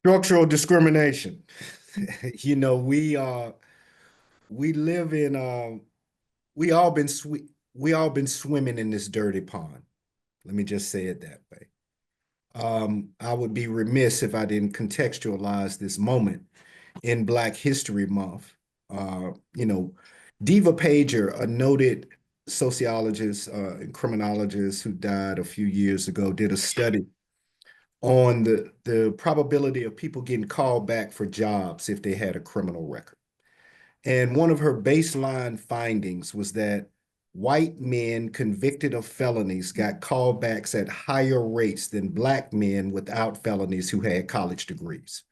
Structural discrimination. You know, we live in we all been we all been swimming in this dirty pond. Let me just say it that way. I would be remiss if I didn't contextualize this moment in Black History Month. You know, Diva Pager, a noted sociologist and criminologist who died a few years ago, did a study on the probability of people getting called back for jobs if they had a criminal record. And one of her baseline findings was that white men convicted of felonies got callbacks at higher rates than Black men without felonies who had college degrees.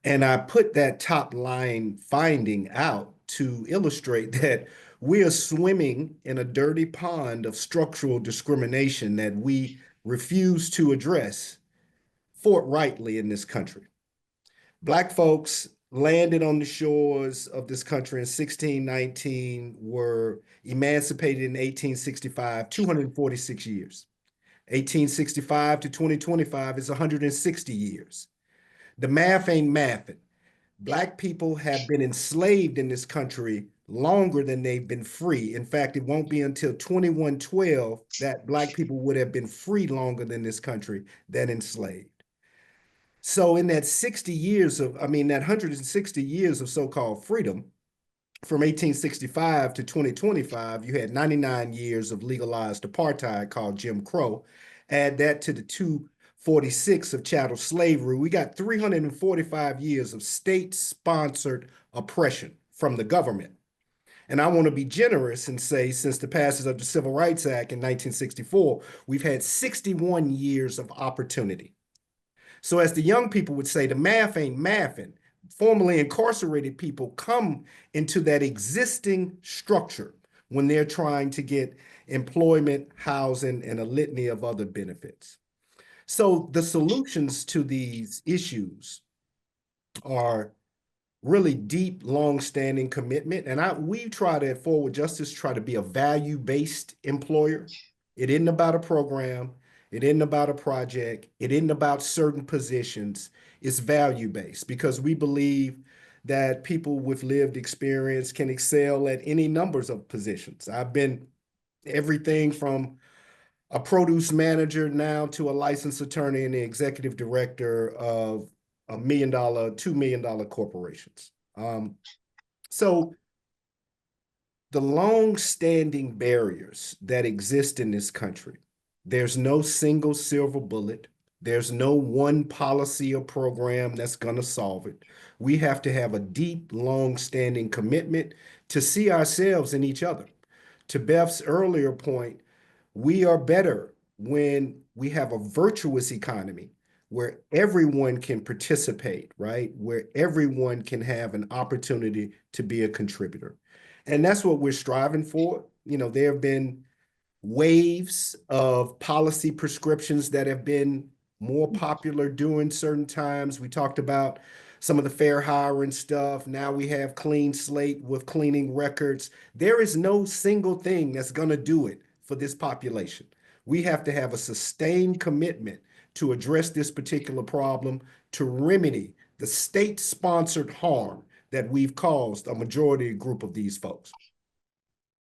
And I put that top line finding out to illustrate that we are swimming in a dirty pond of structural discrimination that we refuse to address forthrightly in this country. Black folks landed on the shores of this country in 1619, were emancipated in 1865, 246 years. 1865 to 2025 is 160 years. The math ain't mathing. Black people have been enslaved in this country longer than they've been free. In fact, it won't be until 2112 that Black people would have been free longer than this country than enslaved. So in that 60 years of, I mean, that 160 years of so-called freedom, from 1865 to 2025, you had 99 years of legalized apartheid called Jim Crow. Add that to the 246 of chattel slavery. We got 345 years of state-sponsored oppression from the government. And I want to be generous and say, since the passage of the Civil Rights Act in 1964, we've had 61 years of opportunity. So as the young people would say, the math ain't mathing. Formerly incarcerated people come into that existing structure when they're trying to get employment, housing, and a litany of other benefits. So the solutions to these issues are really deep, long-standing commitment. And we try to, at Forward Justice, try to be a value-based employer. It isn't about a program. It isn't about a project. It isn't about certain positions. It's value-based because we believe that people with lived experience can excel at any numbers of positions. I've been everything from a produce manager now to a licensed attorney and the executive director of $1 million, $2 million corporations. So the long-standing barriers that exist in this country, there's no single silver bullet. There's no one policy or program that's going to solve it. We have to have a deep, long-standing commitment to see ourselves in each other. To Beth's earlier point, we are better when we have a virtuous economy where everyone can participate, right? Where everyone can have an opportunity to be a contributor. And that's what we're striving for. You know, there have been waves of policy prescriptions that have been more popular during certain times. We talked about some of the fair hiring stuff. Now we have clean slate with cleaning records. There is no single thing that's going to do it for this population. We have to have a sustained commitment to address this particular problem, to remedy the state-sponsored harm that we've caused a majority group of these folks.